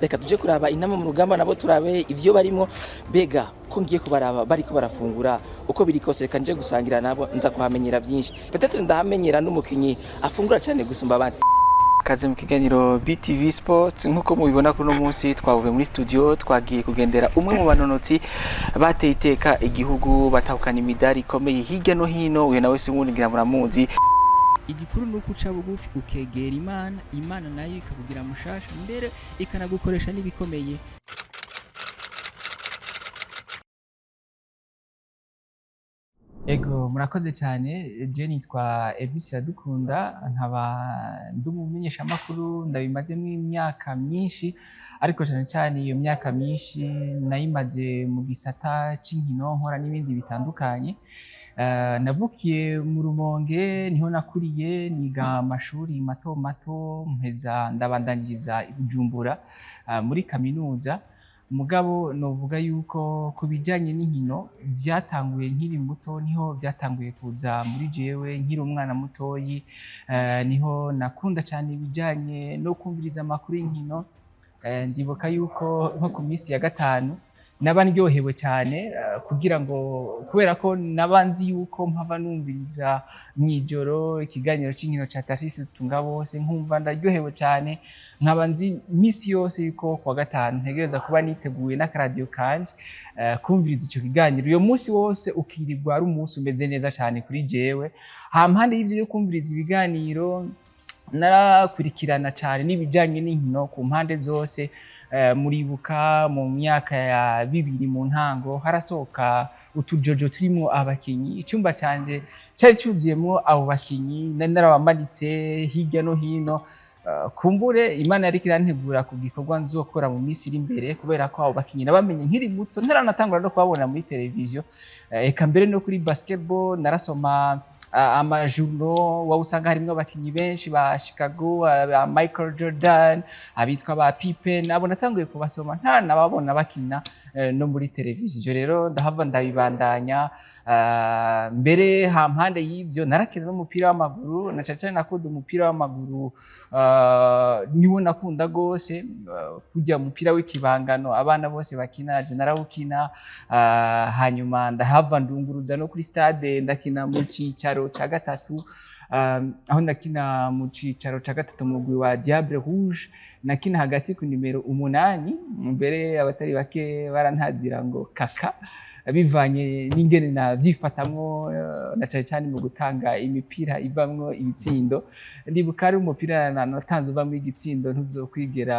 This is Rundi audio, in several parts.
Reka tuje kuraba inama mu rugamba nabo turabe ivyo barimo bega ko ngiye kubaraba bariko barafungura uko biri kose reka nje gusangira nabo nza kuhamenyera byinshi peut-être ndahamenyera n'umukinyi afungura cyane gusumba abandi. Kaze mu kiganiro BTV Sport nkuko mubibona kuno munsi twavuye muri studio twagiye kugendera umwe mu banonotsi bateye iteka igihugu batahukana imidari ikomeye hirya no hino uyu nawe singungira muramuzi. Igikuru nuko uca bugufi ukegera Imana nayo ikakugira mushasha mbere ikanagukoresha n'ibikomeye. Ego murakoze cyane, je nitwa Elvis Iradukunda nkaba ndumumenyesha makuru ndabimazemo imyaka myinshi, ariko cyane cyane iyo myaka myinshi nayimaze mu gisata c'inkino nkora n'ibindi bitandukanye. Navukiye mu Rumonge niho nakuriye niga amashuri mato mato mpeza ndabandanyiriza i Bujumbura muri kaminuza. Mugabo novuga yuko kubijanye n'inkino vyatanguye nkiri muto, niho vyatanguye kuza muri jewe nkiri umwana mutoyi. Niho nakunda cyane ibijanye no kumviriza amakuru y'inkino. Ndibuka yuko nko ku minsi ya gatanu naba ndyohewe cyane kugira ngo kubera ko nabanzi yuko mpava numviriza mwijoro ikiganiro c'inkino ca Tarcisse Tungabose nkumva ndaryohewe cyane, nkabanzi misi yose yuko kwa gatanu ntegereza kuba niteguye n'akaradio kanje kumviriza ico kiganiro. Uyo munsi wose ukirirwa ari umunsi umeze neza cyane kuri jewe. Hampande y'ivyo yo kumviriza ibiganiro narakurikirana cyane n'ibijanye n'inkino ku mpande zose. Muribuka mu myaka ya 2000 mu ntango harasohoka utujojo turimo abakinyi, icyumba canje cyari cyuzuyemo abo bakinyi narabamanitse hirya no hino. Kumbure Imana yari kirantegura ku gikorwa nzokora mu minsi iri imbere, kubera ko abo bakinyi nabamenye nkiri muto ntaranatangura no kubabona muri televiziyo. Eka mbere no kuri basketball narasoma amajuro wawusanga harimwo abakinyi benshi ba Chicago, ba Michael Jordan, abitwa ba Pippen, abo natanguye kubasoma ntaranababona bakina no muri televiziyo. Rero ndahava ndabibandanya. Mbere hampande y'ivyo narakina n'umupira w'amaguru, na cyane nakunda umupira w'amaguru. Niwo nakunda gose kujya umupira w'ikibangano abana bose bakina je narawukina. Hanyuma ndahava ndunguruza no kuri stade ndakina mu cicaro ca gatatu. Aho nakina mu cicaro ca gatatu mu mugwi wa Diable Rouge, nakina hagati ku nimero 8. Mbere abatari bake barantazira ngo kaka bivanye n'ingene navyifatamwo, na cyane cyane mu gutanga imipira ivamwo ibitsindo. Ndibuka ari umupira natanze uvamwo igitsindo ntuzokwigera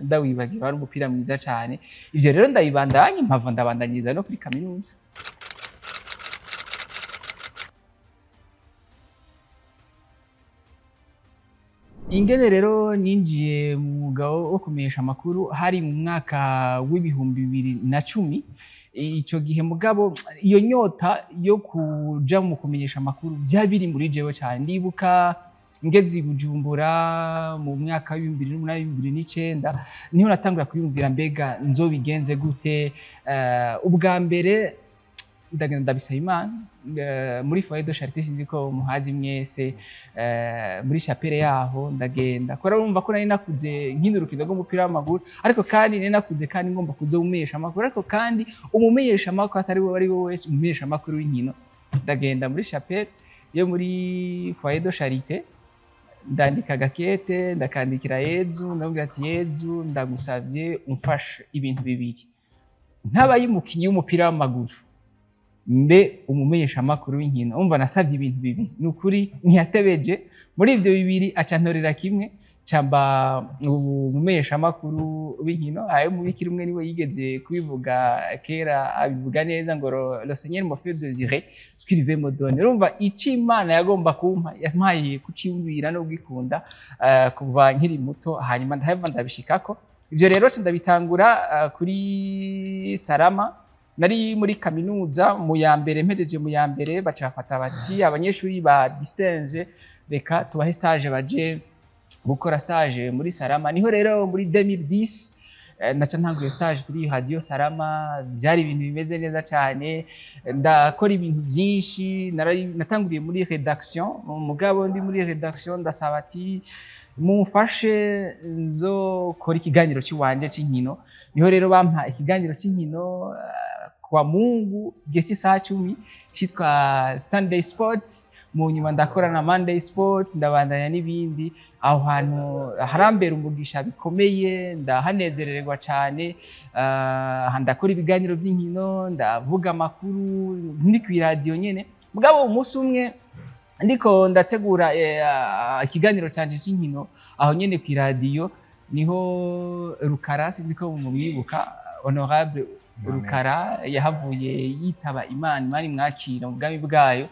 ndawibagira, ari umupira mwiza cyane. Ivyo rero ndabibandanya mpava ndabandanyiriza no kuri kaminuza. Ingene rero ninjiye mu mwuga wo kumenyesha amakuru hari mu mwaka w'ibihumbi 2010. Ico gihe mugabo iyo nyota yo kuja mu kumenyesha amakuru byabiri muri jewe cyane. Ndibuka ngeze i Bujumbura mu mwaka wa 2008-2009 niho natangura kwiyumvira mbega nzobigenze gute. Ubwa mbere ndagenda ndabisaba Imana muri foyer de charité, sinzi ko muhazi mwese. Muri chapelle yaho ndagenda kora urumva ko nari nakuze nk'inurukiro rw'umupira w'amaguru, ariko kandi nari nakuze kandi ngomba kuzomumenyesha amakuru, ariko kandi umumenyesha amakuru atari we ari we wese umumenyesha amakuru w'inkino. Ndagenda muri chapelle yo muri foyer de charité ndandika gakete ndakandikira Yezu, ndamubwira ati Yezu ndagusavye umfashe ibintu bibiri, ntabaye umukinyi w'umupira w'amaguru mbe umumenyesha amakuru w'inkino. Umva nasavye ibintu bibiri, nukuri ntiyatebeje. Muri ivyo bibiri aca ntorera kimwe camba umumenyesha amakuru w'inkino. Ayo mubikira umwe niwe yigeze kubivuga kera, abivuga neza ngo le Seigneur me fait désirer ce qu'il veut me donner. Urumva ici Imana yagomba kumpa yampaye kuciyumvira no gukunda kuva nkiri muto, hanyuma ndahava ndabishikako. Ivyo rero ndabitangura kuri Salama. Nari muri kaminuza mu ya mbere, mpejeje mu ya mbere baca bafata bati abanyeshuri ba distance reka tubahe stage baje gukora stage muri Salama. Niho rero muri 2010 naca ntanguye stage kuri Radio Salama, byari ibintu bimeze neza cyane, ndakora ibintu byinshi, natanguriye muri redaction, mugabo ndi muri redaction ndasaba ati mumfashe nzokora ikiganiro cy'iwanje c'inkino, niho rero bampa ikiganiro c'inkino kwa Mungu gihe cy'isaha 10 cyitwa Sunday Sports, mu nyuma ndakora na Monday Sports, ndabandanya n'ibindi. Aho hantu harambera umugisha bikomeye, ndahanezererwa cyane, ndakora ibiganiro by'inkino, ndavuga amakuru ndi ku radio nyene. Mugabo umunsi umwe ndiko ndategura ikiganiro canje c'inkino aho nyene ku radio, niho Rukara sinzi ko mumwibuka, Honorable Rukara yahavuye yitaba Imana imwakira mu bwami bwayo.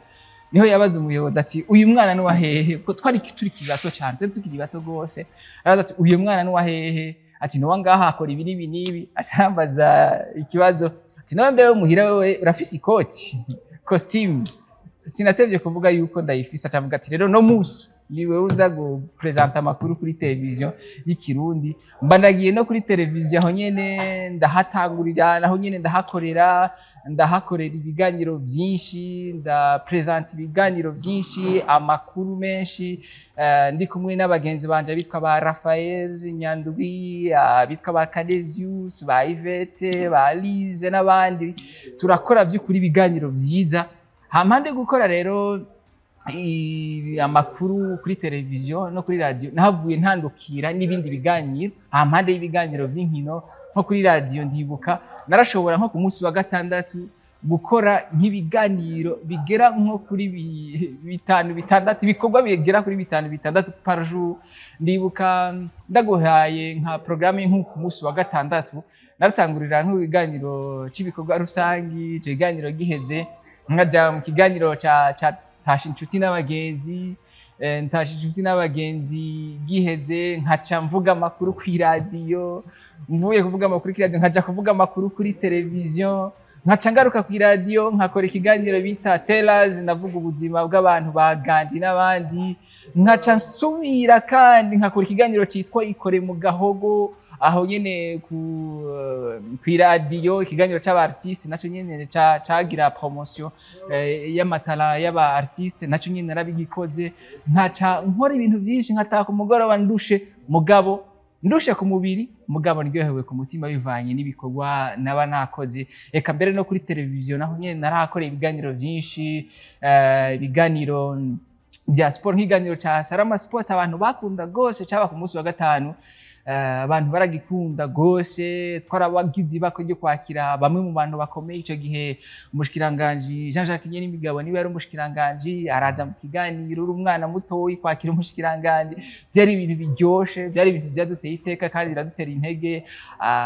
Niho yabaza umuyobozi ati uyu mwana ni wahehe, ko twari turi kibato cyane, twari tukiri bato gose. Araza ati uyu mwana ni wahehe, ati no wangaha akora ibi nibi nibi. Asambaza ikibazo ati no mbewe muhira wewe urafise ikoti costume. Sinatevye kuvuga yuko ndayifisa, atavuga ati rero no musi niwe uza gupresenta amakuru kuri televiziyo y'ikirundi. Mba ndagiye no kuri televiziyo aho nyene ndahatangurira, naho nyene ndahakorera ibiganiro byinshi, ndapresenta ibiganiro byinshi, amakuru menshi, ndi kumwe n'abagenzi banje bitwa ba Raphael Nyandwi, bitwa ba Canesius, ba Yvette, ba Lise n'abandi. Turakora by'ukuri ibiganiro byiza. Hampande gukora rero amakuru kuri televiziyo no kuri radio, nahavuye ntandukira n'ibindi biganiro. Hampande y'ibiganiro by'inkino nko kuri radio, ndibuka narashobora nko ku munsi wa gatandatu gukora nk'ibiganiro bigera nko kuri 5-6, ibikorwa bigera kuri 5-6 par jour. Ndibuka ndaguhaye nka programme nko ku munsi wa gatandatu naratangurira nk'ibiganiro cy'ibikorwa rusangi, cyo biganiro giheze nkaja mu kiganiro ca Tasha inshuti n'abagenzi, Tasha inshuti n'abagenzi giheze nkaca mvuga amakuru kuri radio, mvuye kuvuga amakuru kuri radio nkaja kuvuga amakuru kuri televiziyo, nkaca ngaruka kuri radio nkakora ikiganiro bita Tellers, navuga ubuzima bw'abantu ba Gandhi n'abandi, nkaca nsubira kandi nkakora ikiganiro cyitwa Ikore mu Gahogo, aho nyene ku radio, ikiganiro c'aba artiste naco nyene cagira promotion y'amatara y'aba artiste, naco nyene narabigikoze. Nkaca nkora ibintu byinshi, nkataka umugoroba ndushe ku mubiri, mugabo ndyohewe ku mutima bivanye n'ibikorwa naba nakoze. Eka mbere no kuri televiziyo naho nyene narakoreye ibiganiro byinshi, ibiganiro bya sport, nk'iganiro ca Salama Sport abantu bakunda gose, caba ku munsi wa gatanu. Abantu baragikunda gose, twarabagize bako ryo kwakira bamwe mu bantu bakomeye. Ico gihe umushikiranganje Jean-Jacques Nyenimigabo niwe yari umushikiranganje, araza mu kiganiro, uri umwana muto kwakira umushikiranganje. Byari ibintu biryoshe, byari ibintu byaduteye iteka kandi biradutera intege.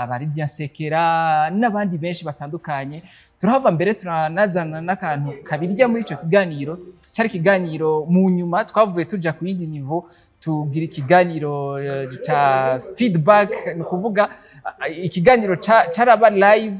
Bari Byansekera n'abandi benshi batandukanye. Turahava mbere turanazana n'akantu kabirya muri ico kiganiro. Cyari kiganiro mu nyuma twavuye tuja ku yindi niveau, tugira ikiganiro cha feedback, ni kuvuga ikiganiro caraba live,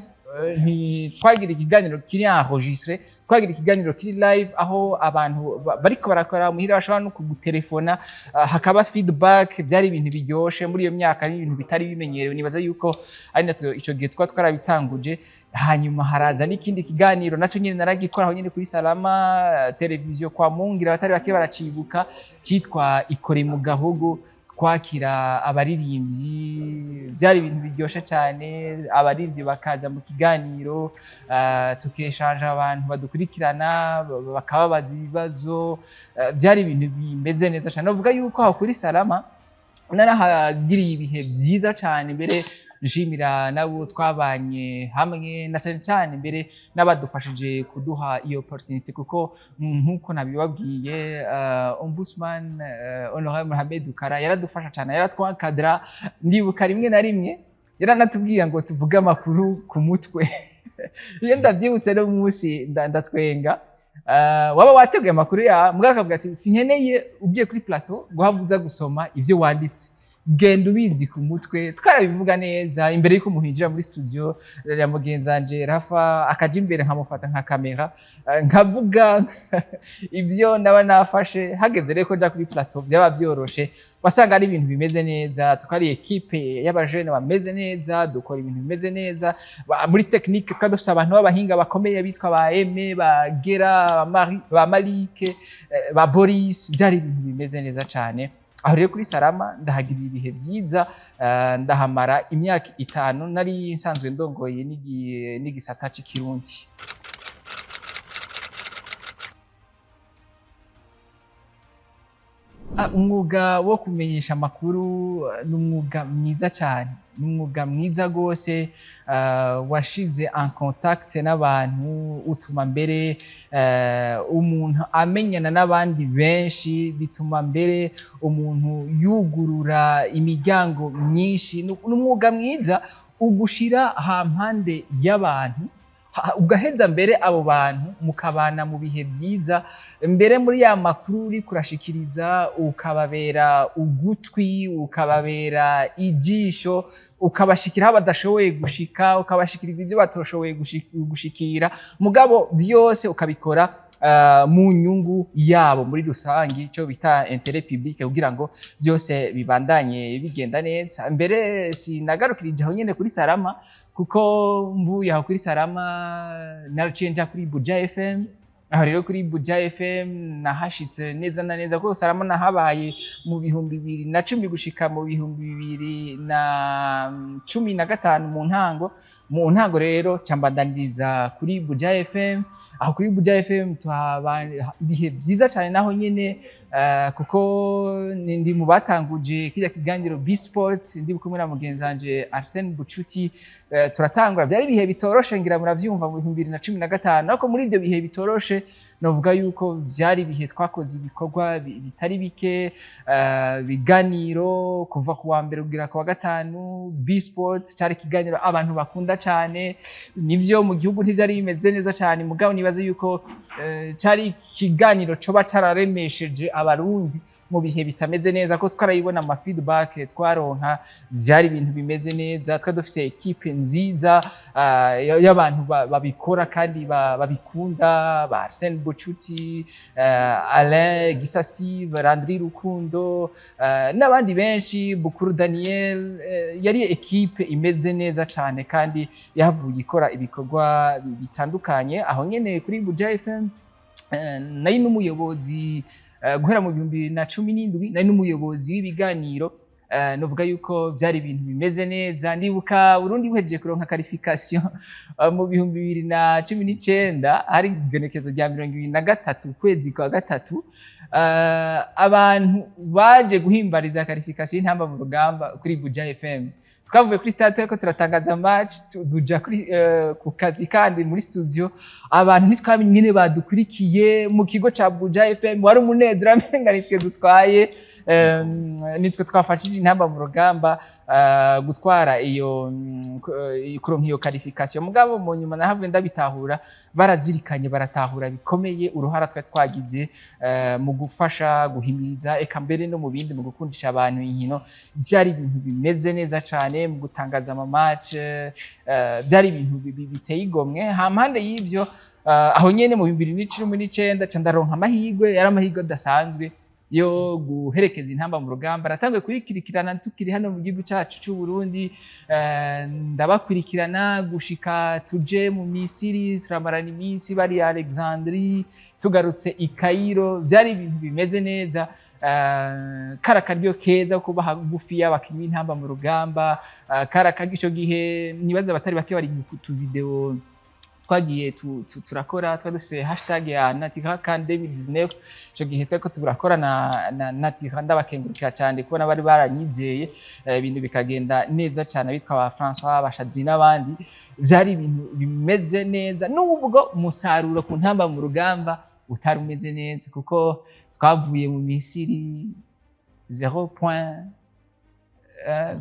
twagira ikiganiro kiri enregistré, twagira ikiganiro kiri live aho abantu bariko barakora muhira bashobora no kugutelefona hakaba feedback. Byari ibintu biryoshe muri iyo myaka, n'ibintu bitari bimenyerewe. Nibaza yuko ari natwe ico gihe twarabitanguje. Hanyuma haraza n'ikindi kiganiro naco nyene naragikora aho nyene kuri Salama televiziyo kwa Mungira, batari bake baracibuka, cyitwa Ikore mu Gahogo. Twakira abaririmbyi, byari ibintu biryoshe cyane. Abaririmbyi bakaza mu kiganiro, tukeshanje abantu badukurikirana bakababaza ibibazo. Byari ibintu bimeze neza cyane. Novuga yuko aho kuri Salama narahagiriye ibihe byiza cyane. Mbere nshimira nabo twabanye hamwe, na cyane mbere n'abadufashije kuduha iyo opportunity, kuko nkuko nabibabwiye Ombudsman Honorable Mohamed Rukara yaradufasha cyane, yaratwakadra. Ndibuka rimwe na rimwe yaranatubwiye ngo tuvuge amakuru ku mutwe. Iyo ndabyibutse no munsi ndatwenga. Waba wateguye amakuru ya mugaka akavuga ati sinkeneye ugiye kuri plateau guhavuza gusoma ivyo wanditse, genda ubizi ku mutwe twarabivuga neza imbere yuko muhinjira muri studio ya mugenzi wanje Rafa akaja imbere nkamufata nka kamera nkavuga ibyo ndaba nafashe hageze rero ko ja kuri plateau byaba byoroshe wasanga ari ibintu bimeze neza tukari equipe y'abajene bameze neza dukora ibintu bimeze neza muri technique twadufise abantu b'abahinga bakomeye bitwa ba Aime ba Gera ba Malike ba Boris byari ibintu bimeze neza cyane aho rero kuri Salama ndahagirira ibihe byiza ndahamara imyaka 5 nari nsanzwe ndongoye n'igisata c'ikirundi. Umwuga wo kumenyesha amakuru ni umwuga mwiza cyane, ni umwuga mwiza rwose washize en contact n'abantu utuma mbere umuntu amenyana n'abandi benshi bituma mbere umuntu yugurura imiryango myinshi. Ni umwuga mwiza ugushira hampande y'abantu ugaheza mbere abo bantu mukabana mu bihe byiza mbere muri ya makuru uri kurashikiriza ukababera ugutwi ukababera ijisho ukabashikira badashoboye gushika ukabashikiriza ibyo batoshoboye gushikira mugabo byose ukabikora mu nyungu yabo muri rusangi cyo bita intérêt public kugira ngo byose bibandanye bigenda neza. Mbere sinagarukirije aho nyene kuri Salama kuko mvuye aho kuri Salama naraciye nja kuri Buja FM. Aho rero kuri Buja FM nahashitse neza na neza kuko Salama nahabaye mu 2010 gushika mu 2015 mu ntango rero cambandaniza kuri Buja FM. Aho kuri Buja FM ibihe byiza cyane naho nyene kuko ndi mu batanguje kijya kiganiro B-Sports ndi kumwe na mugenzi wanje Arsene Bucuti turatangura byari ibihe bitoroshe ngira muravyumva mu 2015 ariko muri ibyo bihe bitoroshe novuga yuko byari ibihe twakoze ibikorwa bitari bike biganiro kuva ku wa mbere kugira ku wa gatanu. B-Sports cyari kiganiro abantu bakunda cyane nivyo mu gihugu ntivyari bimeze neza cyane mugabo nibaze yuko cyari kiganiro coba cararemesheje abarundi mu bihe bitameze neza ko twarayibona ama feedback twaronka byari ibintu bimeze neza twadufise equipe nziza y'abantu babikora kandi babikunda ba Arsene Bucuti Alain Gisa Steve Landry Rukundo n'abandi benshi Bukuru Daniel yari equipe imeze neza cyane kandi yavuye ikora ibikorwa bitandukanye. Aho nyene kuri Buja FM nari n'umuyobozi guhera mu 2017 nari n'umuyobozi w'ibiganiro novuga yuko byari ibintu bimeze neza. Ndibuka Burundi buhejeje kuronka qualification mu 2019 hari igenekezo rya 2023 kwezi kwa gatatu abantu baje guhimbariza qualification y'intamba mu rugamba kuri Buja FM. Twavuye kuri stade ko turatangaza match duja kuri ku kazi kandi muri studio abantu ntitwamenye nyene badukurikiye mu kigo ca Buja FM wari umunezero amenga nitwe dutwaye nitwe twafashije intamba mu rugamba gutwara iyo kuronka iyo qualification mugabo mu nyuma nahavwe ndabitahura barazirikanye baratahura bikomeye uruhara twagize mu gufasha guhimiriza eka mbere no mu bindi mu gukundisha abantu inkino byari ibintu bimeze neza cyane mu gutangaza ama match byari ibintu biteye igomwe. Hampande y'ivyo aho nyene mu 2019 candaronka amahigwe yari amahigwe adasanzwe yo guherekeza intamba mu rugamba ratangwe kurikirikirana tukiri hano mu gihugu cyacu cy'u Burundi ndabakurikirana gushika tuje mu Misiri turamarana iminsi bari Alexandrie tugarutse i Cairo byari ibintu bimeze neza. Karakaryo keza kuba hagufi y'abakinyi intamba mu rugamba karakaryo gihe nibaza batari bake bari ku video twagiye turakora twadufise hashtag ya Natika kan 2019 cyo gihe twako turakora na Natika ndabakengurukira cyane kubona bari baranyizeye ibintu bikagenda neza cyane bitwa ba François Bashadri n'abandi byari ibintu bimeze neza nubwo umusaruro ku ntamba mu rugamba utari umeze neza kuko twavuye mu Misiri 0 point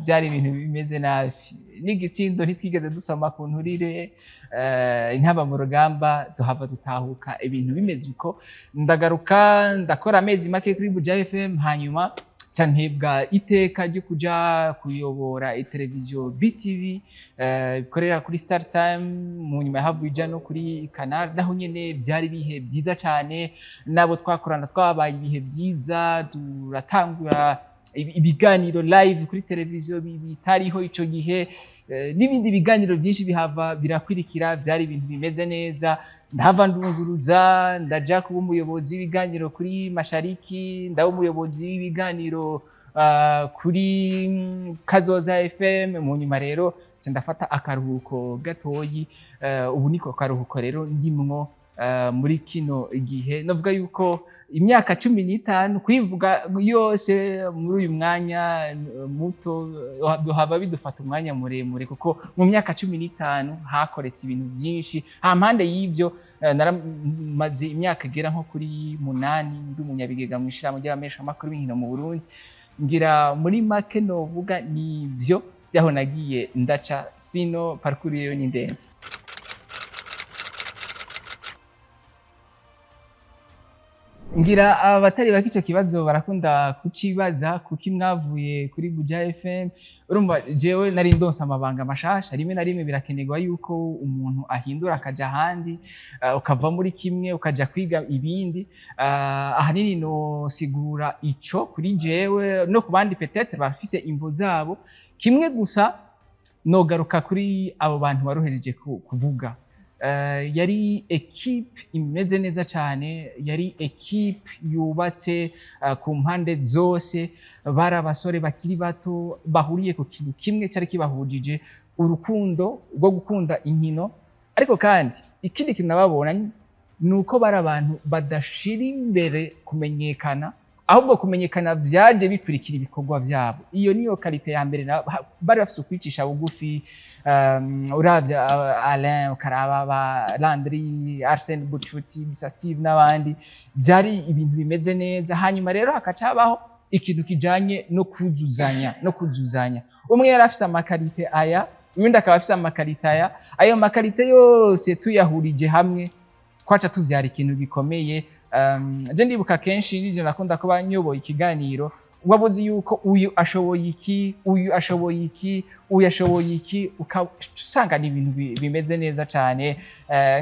byari ibintu bimeze nabi n'igitsindo ntitwigeze dusoma ku nturire intamba mu rugamba tuhava dutahuka ibintu bimeze uko ndagaruka ndakora amezi make kuri Buja FM hanyuma cantebwa iteka ryo kuja kuyobora iteleviziyo BTV ikorera kuri Star Time, mu nyuma yahavuye ija no kuri Canal, naho nyene byari ibihe byiza cane, nabo twakorana twabaye ibihe byiza, turatangura ibiganiro live kuri televiziyo bitariho ico gihe, n'ibindi biganiro byinshi bihava birakwirikira, byari ibintu bimeze neza. Ndahava ndunguruza ndaja kuba umuyobozi w'ibiganiro kuri Mashariki, ndaba umuyobozi w'ibiganiro kuri Kazoza FM. Mu nyuma rero ndafata akaruhuko gatoyi, ubu niko karuhuko rero ndimwo muri kino gihe. Navuga yuko imyaka 15 kwivuga yose muri uyu mwanya muto haba bidufata umwanya muremure, kuko mu myaka 15 hakoretse ibintu byinshi. Hampande y'ivyo naramaze imyaka igera nko kuri 8 ndi umunyabigega mwishirahamwe ry'abamesha makuru b'inkino mu Burundi. Ngira muri make novuga nivyo byaho nagiye ndaca, sino parcours yo ni ndende. Ngira abatari bake ico kibazo barakunda kucibaza, kuki mwavuye kuri Buja FM. Urumva jewe nari ndonsa amabanga mashasha, rimwe na rimwe birakenerwa yuko umuntu ahindura akaja ahandi, ukava muri kimwe ukaja kwiga ibindi. Ahanini no sigura ico kuri jewe no ku bandi peut-être bafise imvo zabo. Kimwe gusa nogaruka kuri abo bantu baruhereje kuvuga. Yari equipe imeze neza cyane, yari equipe yubatse ku mpande zose, bari abasore bakiri bato bahuriye ku kintu kimwe cyari kibahujije, urukundo rwo gukunda inkino. Ariko kandi ikindi kintu nababona nuko bari abantu badashira imbere kumenyekana, ahubwo kumenyekana vyaje bikurikira ibikorwa vyabo. Iyo niyo kalite ya mbere, bari bafise ukwicisha bugufi. Uravye Alain, Karaba, Landry, Arsene Bucuti, Bisa Steve n'abandi, byari ibintu bimeze neza. Hanyuma rero hakacabaho ikintu kijanye no kuzuzanya. Umwe yari afise amakalite aya, uwundi akaba afise amakalite aya. Ayo makalite yose tuyahurije hamwe twaca tuvyara ikintu gikomeye. Je ndibuka kenshi nije nakunda ko banyoboye ikiganiro, wabuzi yuko uyu ashoboye iki, uyu ashoboye iki, uyu ashoboye iki, ukasanga ni ibintu bimeze neza cyane.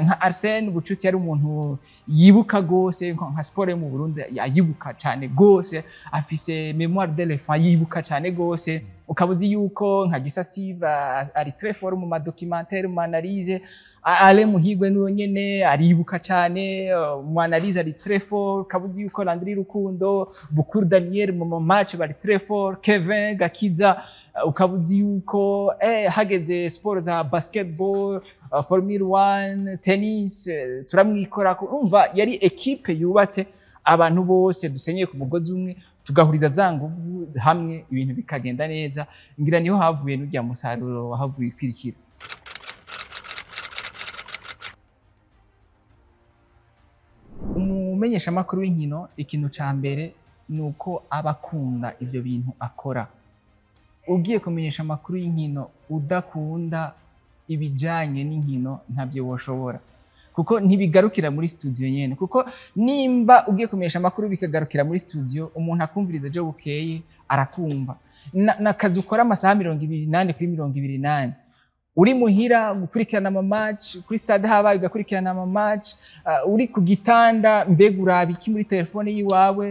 Nka Arsene Bucuti yari umuntu yibuka gose, nka sport mu Burundi yayibuka cyane gose, afise mémoire d'éléphant yibuka cyane gose. Ukabuzi yuko nka Gisa Steve ari très fort mu documentaire, mu analyse. Ale Muhigwe n'uwo nyene aribuka cyane, mu analyse ari très fort. Ukabuzi yuko Landry Rukundo, Bukuru Daniel mu match bari très fort, Kevin Gakiza. Ukabuzi yuko hageze sport za basketball, Formula 1, tennis, turamwikora. Urumva yari equipe yubatse, abantu bose dusenyeye ku mugozi umwe, tugahuriza za nguvu hamwe, ibintu bikagenda neza. Ngira niho havuye n'urya musaruro wahavuye kwirikira. Umumenyesha makuru w'inkino, ikintu ca mbere nuko abakunda ivyo bintu akora. Ugiye kumenyesha makuru y'inkino udakunda ibijanye n'inkino ntavyo woshobora, kuko ntibigarukira muri studio nyene. Kuko nimba ugiye kumenyesha makuru bikagarukira muri studio, umuntu akumviriza jo bukeye arakumva. Nakazi ukora amasaha 28 kuri 28, uri muhira gukurikirana ama match kuri stade, habaye ugakurikirana ama match, uri ku gitanda mbega uraba iki muri telefone yiwawe,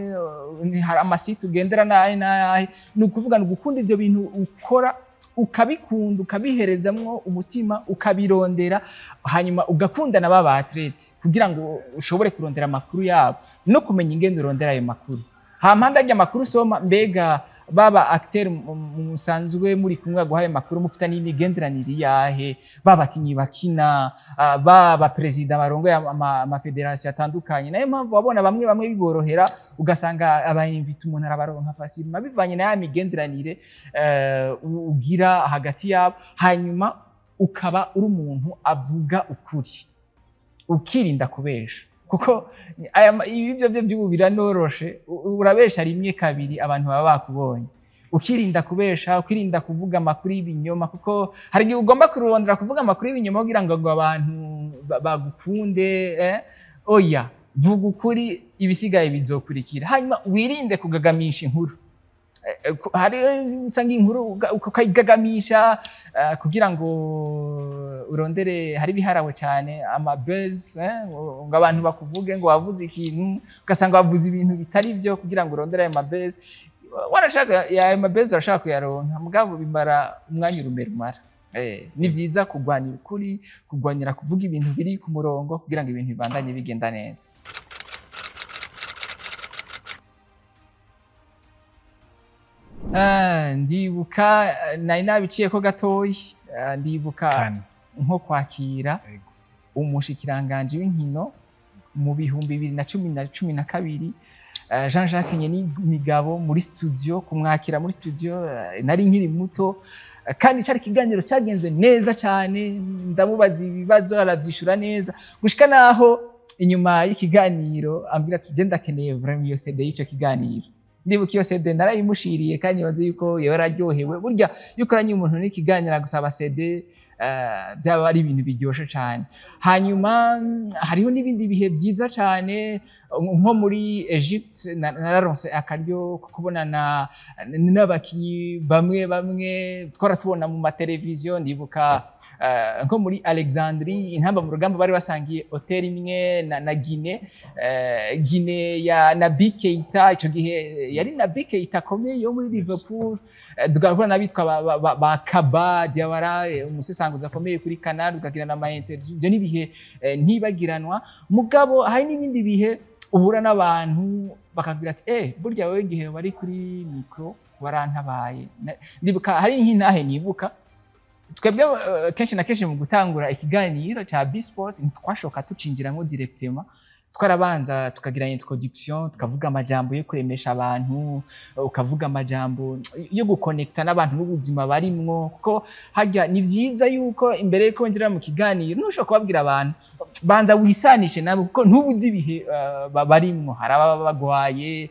hari amasite ugendera naye. Ni ukuvuga gukunda ivyo bintu ukora, ukabikunda, ukabiherezamwo umutima, ukabirondera, hanyuma ugakundana baba atlete kugira ngo ushobore kurondera amakuru yabo no kumenya ingendo urondera ayo makuru. Hampanda ajya makuru soma, mbega baba acteur musanzwe muri kumwe guhaye makuru mufita n'imigenderanire yahe, baba kinyi bakina, baba president barongo ya ama federation atandukanye. Nayo mpamvu wabona bamwe biborohera, ugasanga abayinvite umuntu arabaronka facilement bivanye na ya migenderanire ugira hagati yabo. Hanyuma ukaba uri umuntu avuga ukuri, ukirinda kubesha, kuko ibyo by'ubu biranoroshe. Urabesha rimwe kabiri abantu baba bakubonye. Ukirinda kubesha, ukirinda kuvuga amakuru y'ibinyoma, kuko hari igihe ugomba kurondera kuvuga amakuru y'ibinyoma kugira ngo abantu bagukunde. Oya, vuga ukuri, ibisigaye bizokurikira. Hanyuma wirinde kugagamisha inkuru. hari usanga inkuru ukayigagamisha kugira ngo urondere, hari biharawe cyane buzz, ngo abantu bakuvuge ngo wavuze ikintu, ugasanga wavuze ibintu bitari byo kugira ngo urondere ayo buzz. Wanashaka ayo buzz urashaka kuyaronka, mugabo bimara umwanya urumara. Ni vyiza kugwanira ukuri, kugwanira kuvuga ibintu biri ku murongo kugira ngo ibintu bibandanye bigenda neza. Ndibuka nari nabiciye ko gatoyi, ndibuka nko kwakira umushikiranganje w'inkino mu bihumbi 2012, Jean Jacques Nyenimigabo muri studio, kumwakira muri studio nari nkiri muto, kandi cyari ikiganiro cyagenze neza cyane, ndamubaza ibibazo arabyishura neza, gushika naho inyuma y'ikiganiro ambwira ati je ndakeneye vraiment iyo CD y'icyo kiganiro. Ndibuka iyo CD narayimushiriye kandi yabaze yuko yararyohewe. Burya yukoranye umuntu n'ikiganiro gusaba CD byaba ari ibintu biryoshe cyane. Hanyuma hariho n'ibindi bihe byiza cyane, nko muri Egypte nararonse akaryo kubonana n'abakinyi bamwe twaratubona mu mateleviziyo. Ndibuka nko muri Alexandrie, intamba mu rugamba bari basangiye hotel imwe na Guinée ya Naby Keita. Ico gihe yari Naby Keita akomeye yo muri Liverpool, tugakora nabitwa ba Kaba Diawara, umusesanguzi akomeye kuri Canal, tukagira na ma interview. Ibyo ni bihe ntibagiranwa. Mugabo hari n'ibindi bihe ubura n'abantu bakabwira ati burya wewe gihe bari kuri micro warantabaye. Ndibuka hari nk'intahe nibuka, twebwe kenshi na kenshi mu gutangura ikiganiro cya B-Sport ntitwashoka tucinjiramo directement, twarabanza tukagira introduction, tukavuga amajambo yo kuremesha abantu, ukavuga amajambo yo guconnecta n'abantu n'ubuzima barimwo, kuko hajya ni vyiza yuko imbere yuko winjira mu kiganiro ntushobora kubabwira abantu banza wisanishe nabo, kuko ntubuzi ibihe barimwo. hari ababa bagwaye,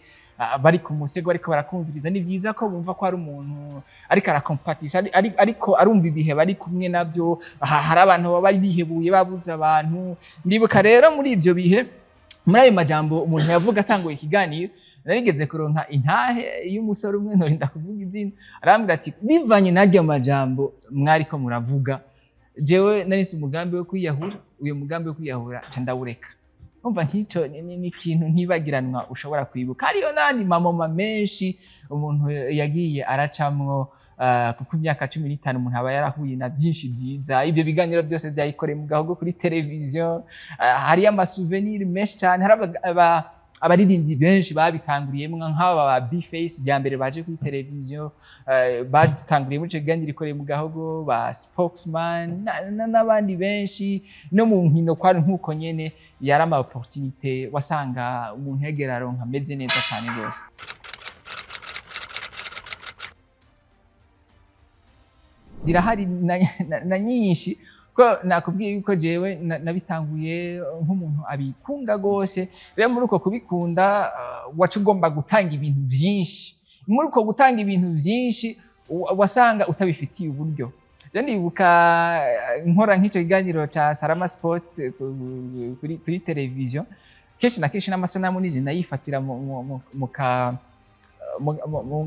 bari ku musego ariko barakumviriza. Ni vyiza ko bumva ko ari umuntu ariko arakompatisha, ariko arumva ibihe bari kumwe nabyo. Hari abantu baba bihebuye babuze abantu. Ndibuka rero muri ivyo bihe, muri ayo majambo umuntu yavuga atanguye ikiganiro, narigeze kuronka intahe y'umusore umwe, ntorinda kuvuga izina, arambwira ati bivanye n'aryo majambo mwariko muravuga, jewe narise umugambi wo kwiyahura, uyo mugambi wo kwiyahura ca ndawureka. Umva nk'ico ni ikintu ntibagiranwa ushobora kwibuka. Hariyo n'andi mamoma menshi umuntu yagiye aracamwo, kuko imyaka 15 umuntu aba yarahuye na byinshi byiza. Ibyo biganiro byose byayikoreye mu gahogo kuri televiziyo, hariyo amasouvenir menshi cyane. Hari abaririmbyi benshi babitanguriyemo nk'aba ba B-Face bya mbere baje kuri televiziyo, batanguriye muri ico kiganiro ikoreye mu gahogo, ba Spokesman n'abandi benshi. No mu nkino kwari nk'uko nyene, yari ama opportunité wasanga umuntu yegera aronka ameze neza cyane rwose. Zirahari na nyinshi, ko nakubwiye yuko jewe nabitanguye nk'umuntu abikunda gose. Rero muri uko kubikunda wacu ugomba gutanga ibintu byinshi. Muri uko gutanga ibintu byinshi wasanga utabifitiye uburyo. Je ndibuka nkora nk'icyo kiganiro ca Salama Sports kuri televiziyo, kenshi na kenshi n'amasanamu nije nayifatira mu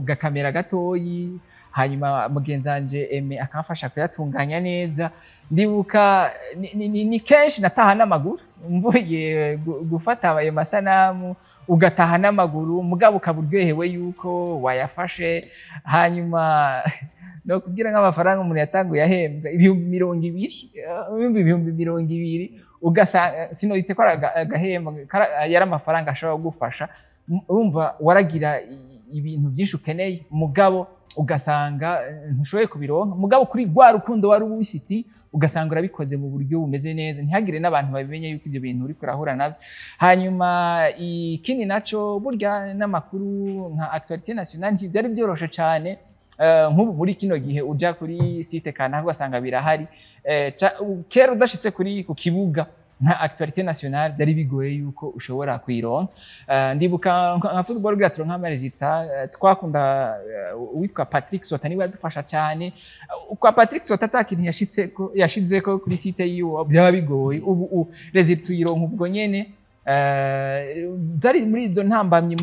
gakamera gatoyi, hanyuma mugenzanje Aime akamfasha kuyatunganya neza. Ndibuka ni kenshi nataha n'amaguru, mvuye gufata ayo masanamu ugataha n'amaguru, mugabo ukaburyohewe yuko wayafashe. Hanyuma no kugira nk'amafaranga umuntu yatanguye ahembwa ibihumbi 200, ugasanga sinoyite ko agahemba yari amafaranga ashobora kugufasha. Urumva waragira ibintu byinshi ukeneye, mugabo ugasanga ntushoboye kubironka. Mugabo kuri rwa rukundo wari ubifiti, ugasanga urabikoze mu buryo bumeze neza, ntihagire n'abantu babimenye yuko ibyo bintu uri kurahura navyo. Hanyuma ikindi naco, burya n'amakuru nka actualité nationale byari byoroshe cyane. Nk'ubu muri kino gihe uja kuri site kanaka ugasanga birahari. Kera udashitse ku kibuga nka actualité nationale byari bigoye yuko ushobora kuyironka. Ndibuka nka football gira turonka ama resultat, twakunda uwitwa Patrick Sota niwe yadufasha cyane. Kwa Patrick Sota atakintu yashizeko kuri site yiwe byaba bigoye. Ubu resultat uyironka ubwo nyene, zari muri izo ntambamyi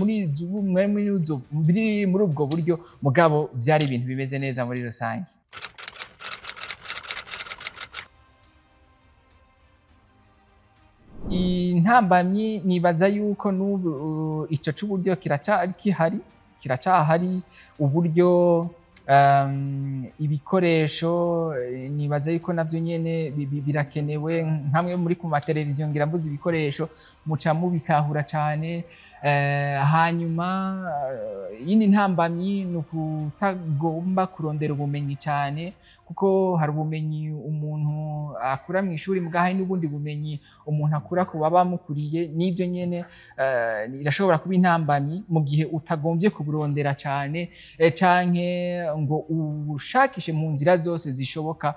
biri muri ubwo buryo mugabo byari ibintu bimeze neza muri rusange. Intambamyi nibaza yuko n'ubu ico c'uburyo kiracahari uburyo ibikoresho nibaza yuko navyo nyene birakenewe nkamwe muri ku mateleviziyo ngira mvuze ibikoresho muca mubitahura cane. Hanyuma yindi ntambamyi ni ukutagomba kurondera ubumenyi cane kuko hari ubumenyi umuntu akura mu ishuri muga hari n'ubundi bumenyi umuntu akura ku babamukuriye n'ivyo nyene irashobora kuba intambamyi mu gihe utagomvye kuburondera cane canke ngo ushakishe mu nzira zose zishoboka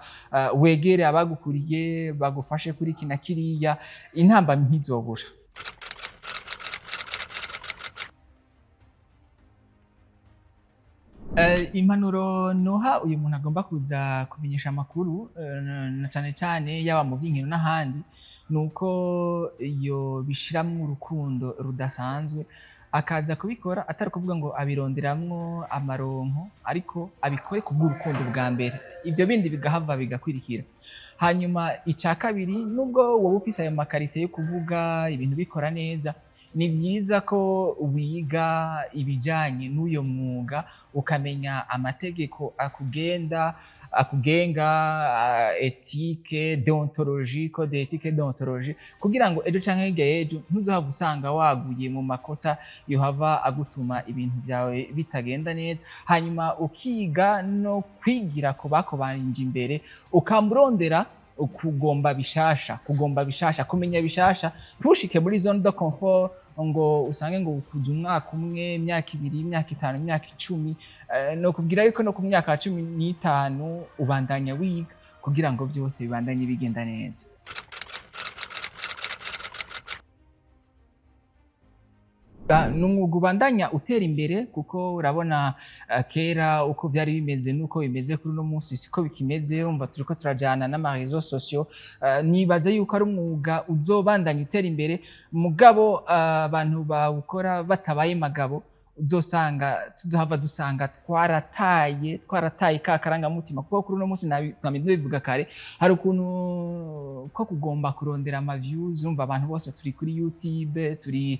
wegere abagukuriye bagufashe kuri kina kiriya intambamyi ntizobura. Impanuro noha uyu muntu agomba kuza kumenyesha amakuru na cane cane yaba mu vy'inkino n'ahandi nuko iyo bishiramwo urukundo rudasanzwe akaza kubikora atari kuvuga ngo abironderamwo amaronko ariko abikore kubw'urukundo bwa mbere, ivyo bindi bigahava bigakwirikira. Hanyuma ica kabiri nubwo wowe ufise ayo makarite yo kuvuga ibintu bikora neza ni vyiza ko wiga ibijanye n'uyo mwuga ukamenya amategeko akugenga ethique deontologie code ethique deontologie kugira ngo ejo canke hirya y'ejo ntuzohava usanga waguye mu makosa yohava agutuma ibintu vyawe bitagenda neza. Hanyuma ukiga no kwigira ku bakubanje imbere ukamurondera kugomba bishasha kumenya bishasha ntushike muri zone de confort ngo usange ngo ukuza umwaka umwe imyaka 2 imyaka 5 imyaka 10 no kubwira yuko no ku myaka 15 ubandanya wiga kugira ngo byose bibandanye bigenda neza. N'umwuga ubandanya utera imbere kuko urabona kera uko byari bimeze nuko bimeze kuri uno munsi siko bikimeze umva turiko turajana n'ama réseaux sociaux. Nibaza yuko ari umwuga uzobandanya utera imbere mugabo abantu bawukora batabaye magabo uzosanga tuzohava dusanga twarataye ka karangamutima kuko kuri uno munsi ntameze bivuga kare hari ukuntu ko kugomba kurondera ama views umva abantu bose turi kuri YouTube turi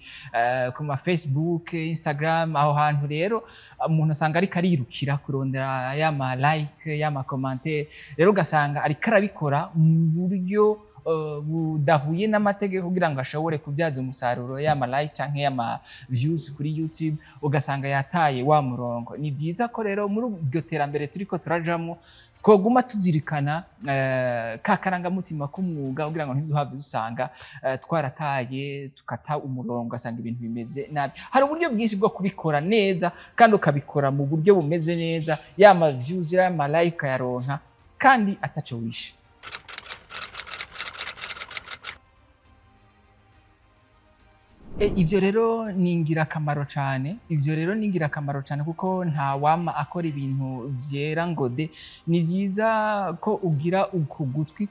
ku ma Facebook Instagram aho hantu rero umuntu asanga ari karirukira kurondera yama like yama commentaire rero ugasanga ari karabikora mu buryo budahuye n'amategeko kugira ngo ashobore kubyaza umusaruro yama like canke yama views kuri YouTube ugasanga yataye wa murongo. Ni vyiza ko rero muri iryo terambere turiko turajamwo twoguma tuzirikana ka karangamutima k'umwuga kugira ngo ntiduhave dusanga twarataye tukata umurongo asanga ibintu bimeze nabi. Hari uburyo bwinshi bwo kubikora neza kandi ukabikora mu buryo bumeze neza yama views yama like yaronka kandi ataco wishe. Ivyo rero ni ingirakamaro cane kuko nta wama akora ibintu vyera ngo de. Ni vyiza ko ugira ukugutwi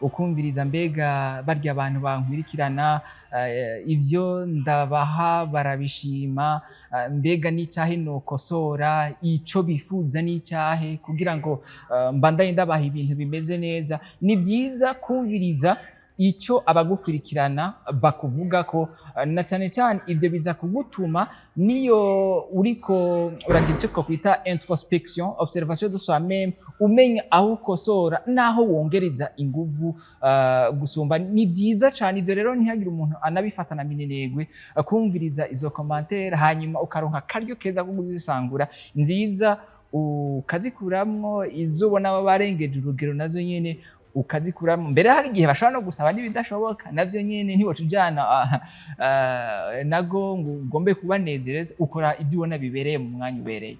ukumviriza mbega barya abantu bankwirikirana ivyo ndabaha barabishima mbega n'icahe nokosora ico bifuza n'icahe kugira ngo mbandanye ndabaha ibintu bimeze neza. Ni vyiza kumviriza ico abagukurikirana bakuvuga ko na cane cane ivyo biza kugutuma niyo uriko uragira ico twakwita introspection observation de soi-même umenya aho ukosora naho wongereza inguvu gusumba. Ni vyiza cane ivyo rero ntihagire umuntu anabifatana minenegwe kumviriza izo commentaire hanyuma ukaronka akaryo keza ko kuzisangura nziza ukazikuramwo izo ubona barengeje urugero nazo nyene ukazikuramwo. Mbere hari igihe bashobora no gusaba n'ibidashoboka navyo nyene ntiwocujana nago ngo ugombe kubanezereza ukora ivyo ubona bibereye mu mwanya ubereye.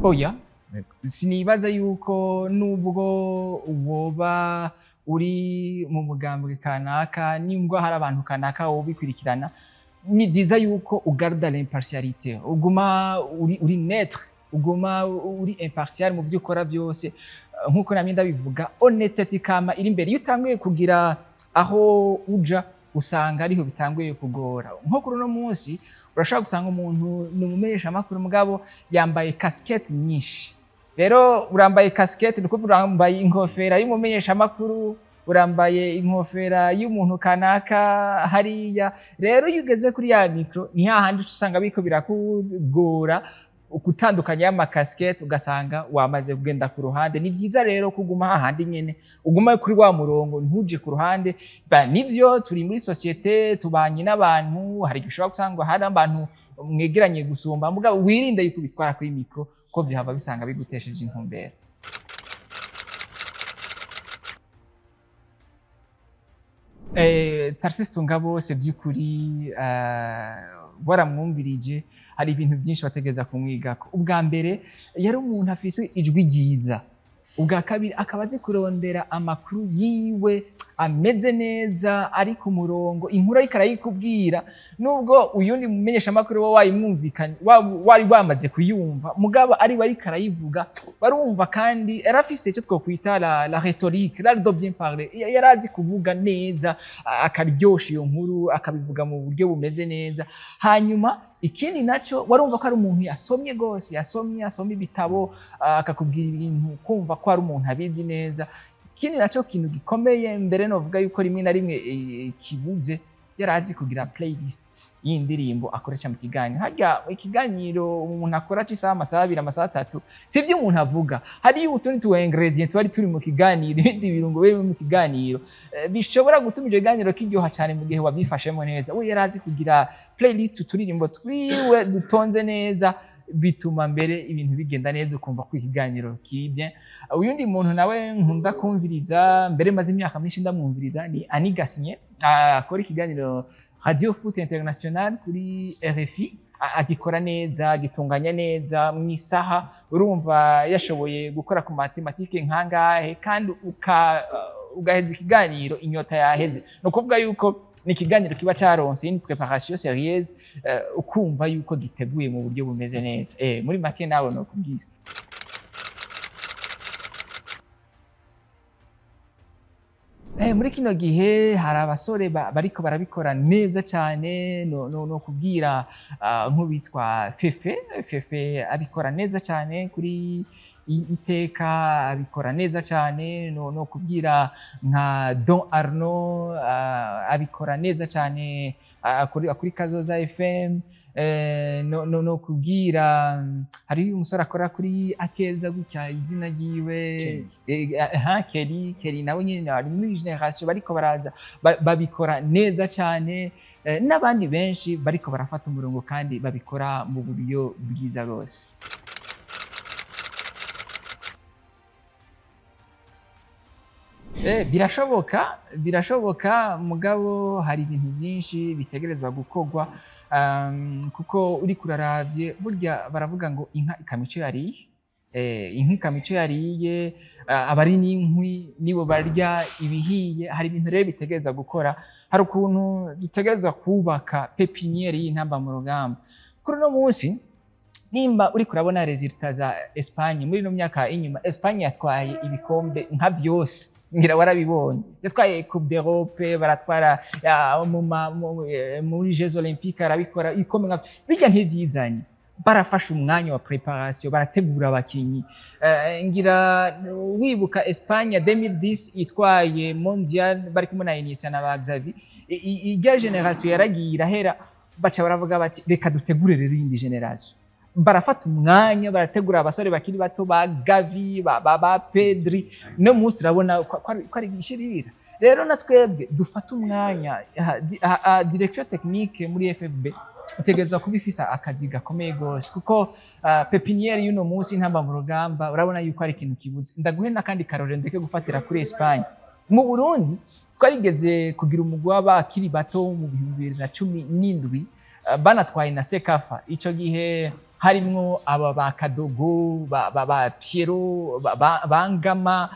Oya sinibaza yuko nubwo woba uri mu mugambwe kanaka nibwo hari abantu kanaka wobikurikirana ni vyiza yuko ugarda l'impartialité uguma uri neutre uguma uri impartial mu vyo ukora vyose nkuko namye ndabivuga honnêteté ikama iri imbere. Iyo utanguye kugira aho uja usanga ariho bitanguye kugora. Nko kuri uno munsi urashobora gusanga umuntu ni umumenyesha amakuru mugabo yambaye casquette nyinshi. Rero urambaye casquette nuko urambaye inkofera y'umumenyesha amakuru, urambaye inkofera y'umuntu kanaka hariya. Rero iyo ugeze kuri ya micro ni hahandi usanga biko birakugora ukutandukanya y'amakasikete, ugasanga wamaze kugenda ku ruhande. Ni vyiza rero kuguma hahandi nyene, uguma kuri wa murongo ntuje ku ruhande. Nivyo turi muri societe, tubanye n'abantu, hari gishobora gusanga hari abantu mwegeranye gusumba, mugabo wirinde yuko bitwara kuri micro ko vyahava bisanga bigutesheje intumbero. Tarcisse Tungabose by'ukuri waramwumvirije, hari ibintu byinshi bategeza kumwigako. Ubwa mbere yari umuntu afise ijwi ryiza, ubwa kabiri akaba azi kurondera amakuru yiwe ameze neza, ari ku murongo, inkuru ariko arayikubwira nubwo uyundi mumenyesha amakuru wo wayimwumvikanye wari wamaze kuyumva, mugabo ari ariko arayivuga barumva. Kandi yarafise icyo twokwita la rhétorique, l'art de bien parler. Yarazi kuvuga neza, akaryosha iyo nkuru, akabivuga mu buryo bumeze neza. Hanyuma ikindi naco warumva ko ari umuntu yasomye gose, yasomye ibitabo, akakubwira ibintu kumva ko ari umuntu abizi neza. Ikindi naco kintu gikomeye mbere novuga yuko rimwe na rimwe kibuze, yarazi kugira playlists y'indirimbo akoresha mu kiganiro. Harya ikiganiro umuntu akora c'isaha amasaha 2 amasaha 3 sivyo umuntu avuga, hari utundi tu ingredients bari turi mu kiganiro, ibindi birungo biri mu kiganiro bishobora gutuma ivyo kiganiro kiryoha cyane mu gihe wabifashemo neza. We yarazi kugira playlist turirimbo twiwe dutonze neza, bituma mbere ibintu bigenda neza, ukumva ko ikiganiro kiri bien. Uyundi muntu nawe nkunda kumviriza, mbere maze imyaka myinshi ndamwumviriza, ni Annie Gasnier, akora ikiganiro Radio Foot International kuri RFI. Agikora neza, agitunganya neza mu isaha, urumva yashoboye gukora ku matematike nkangahe, kandi ugaheza ikiganiro inyota yaheze. No kuvuga yuko ni ikiganiro kiba caronse une préparation sérieuse, ukumva yuko giteguye mu buryo bumeze neza. Muri make nawe no kubwira. Muri kino gihe hari abasore bariko barabikora neza cyane, no kubwira nk'ubitwa Fefe abikora neza cyane kuri Iteka, abikora neza cyane, no kubwira nka Don Arnaud abikora neza cyane kuri Kazoza FM. No kubwira hari umusore akora kuri Akeza gutya izina ryiwe Kelly nawe nyine ari muri generation bariko baraza babikora neza cyane, n'abandi benshi bariko barafata umurongo kandi babikora mu buryo bwiza rwose. Birashoboka mugabo hari ibintu byinshi bitegerezwa gukorwa, kuko uri kuraravye burya baravuga ngo inka ikamico yariye. Inka ikamico yariye, abari n'inkwi nibo barya ibihiye. Hari ibintu rero bitegerezwa gukora, hari ukuntu dutegerezwa kubaka pepiniere y'intamba mu rugamba. Kuri uno munsi nimba uri kurabona resultat za Espagne muri no myaka inyuma, Espagne yatwaye ibikombe nka byose, ngira warabibonye. Yatwaye Coupe d'Europe, baratwara muri Jeux Olympiques, arabikora ikombe nka bijya ntivyizanye. Barafashe umwanya wa preparation, barategura abakinyi. Ngira wibuka Espagne 2010 itwaye mondial bari kumwe na Iniesta na Xavi. Ijya generation yaragiye irahera, baca baravuga bati reka dutegure rero indi generation. Barafata umwanya, barategura abasore bakiri bato ba Gavi, ba Pedri. No munsi urabona ko ari gishirira. Rero natwebwe dufata umwanya, direction technique muri FFB utegerezwa kubifisa akazi gakomeye gose, kuko pepiniere y'uno munsi intamba mu rugamba urabona yuko ari ikintu kibuze. Ndaguhe n'akandi karore ndeke gufatira kuri Espagne. Mu Burundi twarigeze kugira umugwi w'abakiri bato mu 2017 banatwaye na Sekafa. Ico gihe harimwo aba ba Kadogo, ba Piero, ba Ngama,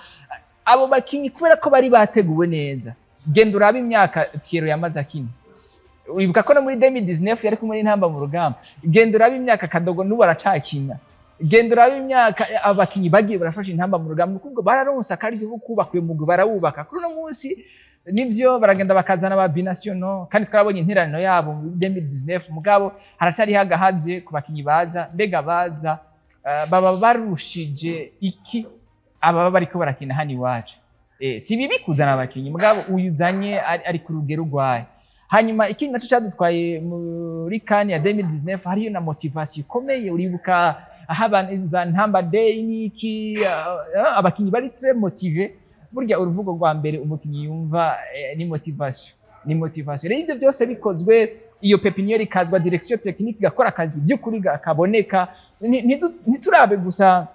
abo bakinyi kubera ko bari bateguwe neza. Genda urabe imyaka Piero yamaze akina. Uribuka ko no muri 2019 yari kumwe n'intamba mu rugamba. Genda urabe imyaka Kadogo n'ubu aracakina. genda urabe imyaka abakinyi bagiye barafasha intamba mu rugamba kuko bararonse akaryo ko kubaka uyu mugwi barawubaka kuri uno munsi nivyo baragenda bakazana ba binational kandi twarabonye interaniro yabo mu 2019 mugabo haracari hagahaze ku bakinyi baza mbega baza baba barushije iki ababa bariko barakina hani iwacu si bibi kuzana abakinyi mugabo uyuzanye ari ku rugero rwaye hanyuma ikindi naco cadutwaye muri CAN ya 2019 hariyo na motivation ikomeye uribuka ahabanza ntamba day niki abakinyi bari très motivé burya uruvugo rwa mbere umukinyi yumva ni motivation rero ivyo byose bikozwe iyo pepiniere ikazwa direction technique gakora akazi by'ukuri gakaboneka ntiturabe gusa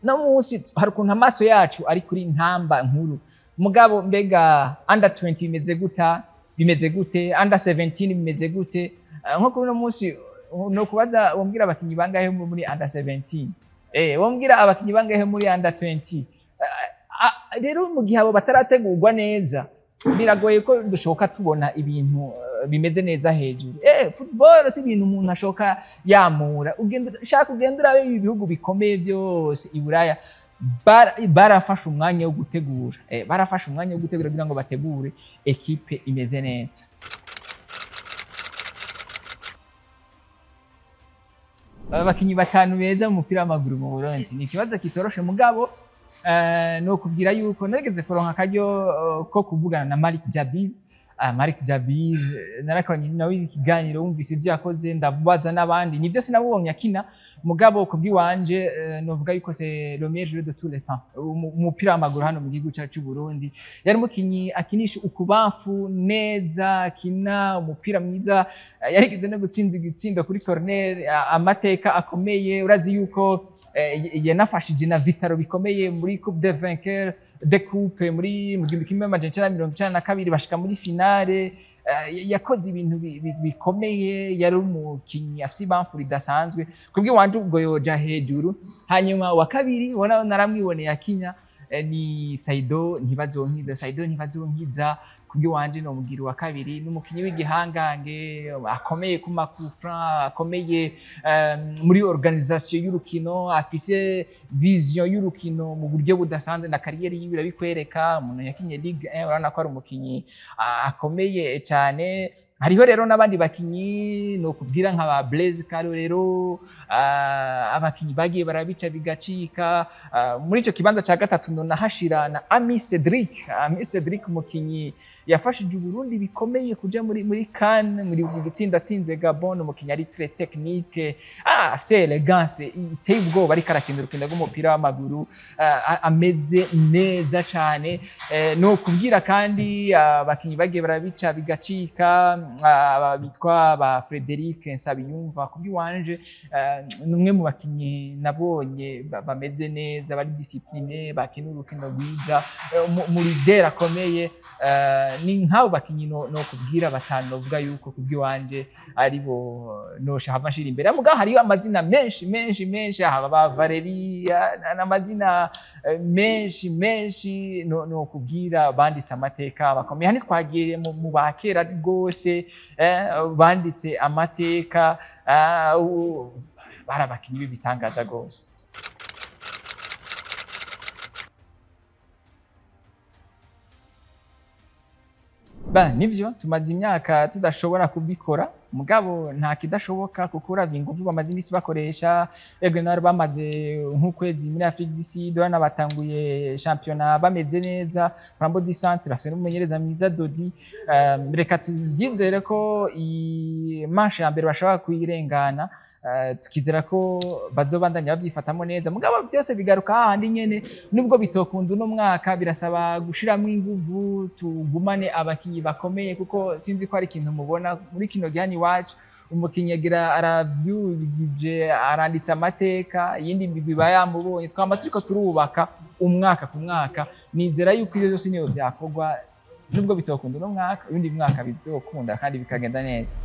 no munsi hari ukuntu amaso yacu ari kuri ntamba nkuru mugabo mbega under 20 bimeze gute under 17 bimeze gute nko kuri no munsi no kubaza wombwira abakinyi bangahe muri under 17 wombwira abakinyi bangahe muri under 20 rero mu gihe abo batarategurwa neza biragoye ko dushoka tubona ibintu bimeze neza hejuru football si ibintu umuntu ashoka yamura ushaka urabe ibihugu bikomeye byose i Buraya barafashe umwanya wo gutegura kugira ngo bategure ekipe imeze neza. Abakinyi batanu beza mu mupira w'amaguru mu Burundi ni ikibazo kitoroshe mugabo no kubwira yuko nageze kuronka akaryo ko kuvugana na Malik Jabil narakoranye nawe ikiganiro wumvise ivyo yakoze ndabaza n'abandi nivyo sinabonye akina mugabo kubwiwanje novuga yuko c'est le meilleur joueur de tous les temps umupira w'amaguru hano mu gihugu cyacu Burundi yari mukinyi akinisha ukubamfu neza akina umupira mwiza yarigeze no gutsinza igitsinda kuri corner amateka akomeye urazi yuko yanafashije na Vitaro bikomeye muri Coupe des Vainqueurs de coupe muri 1992 bashika muri finale yakoze ibintu bikomeye yari umukinyi afise ibamfu ridasanzwe kubwi wanje ubwo yoja hejuru hanyuma wa kabiri wona naramwiboneye akinya ni Saido ntibazonkiza kubwi wanje no mugira wa kabiri n'umukinyi w'igihangange akomeye ku makufra akomeye muri organisation y'urukino afise vision y'urukino mu buryo budasanzwe na carrière yiwe bikwereka umuntu yakinye Ligue 1 urana ko ari umukinyi akomeye cyane hariho rero n'abandi bakinyi no kubwira nka ba Blaise Karorero abakinyi bagiye barabica bigacika muri ico kibanza ca gatatu no nahashira na Ami Cedric umukinyi yafashije Burundi bikomeye kuja muri CAN muri gitsinda tsinze Gabon umukinyi ari très technique afise elegance iteye ubwoba ari karakindira urukino rw'umupira w'amaguru ameze neza cyane no kubwira kandi abakinyi bagiye barabica bigacika bitwa ba Frederic Nsabiyumva kubwi wanje numwe mu bakinyi nabonye bameze neza bari discipline bakina urukino rwiza mu leader akomeye ni nk'abo bakinyi no kubwira batanu bavuga yuko kubwi wanje ari bo nosha havashira imbere muga hariyo amazina menshi haba ba Valeria n'amazina menshi no kubwira banditse amateka bakomeye hani twagiye mu bakera rwose banditse amateka barabakinyi bibitangaza gose. Nivyo tumaze imyaka tudashobora kubikora mugabo nta kidashoboka kuko uravye inguvu bamaze imisi bakoresha Egrenal bamaze nk'ukwezi muri Afrique du Sud bana batanguye championnat bameze neza Flambeau du Centre afise n'umumenyereza mwiza Dodi reka tuvyizere ko manche ya mbere bashobora kuyirengana tukizera ko bazobandanya bavyifatamo neza mugabo byose bigaruka hahandi nyene nubwo bitokunda uno mwaka birasaba gushiramo inguvu tugumane abakinyi bakomeye kuko sinzi ko ari ikintu mubona muri kino gihani wacu umukinyi agira aravyugije aranditse amateka yindi migwi bayamubonye twamba turiko turubaka umwaka ku mwaka nizera yuko iyo byose niyo byakorwa nubwo bitokunda uno mwaka undi mwaka bizokunda kandi bikagenda neza.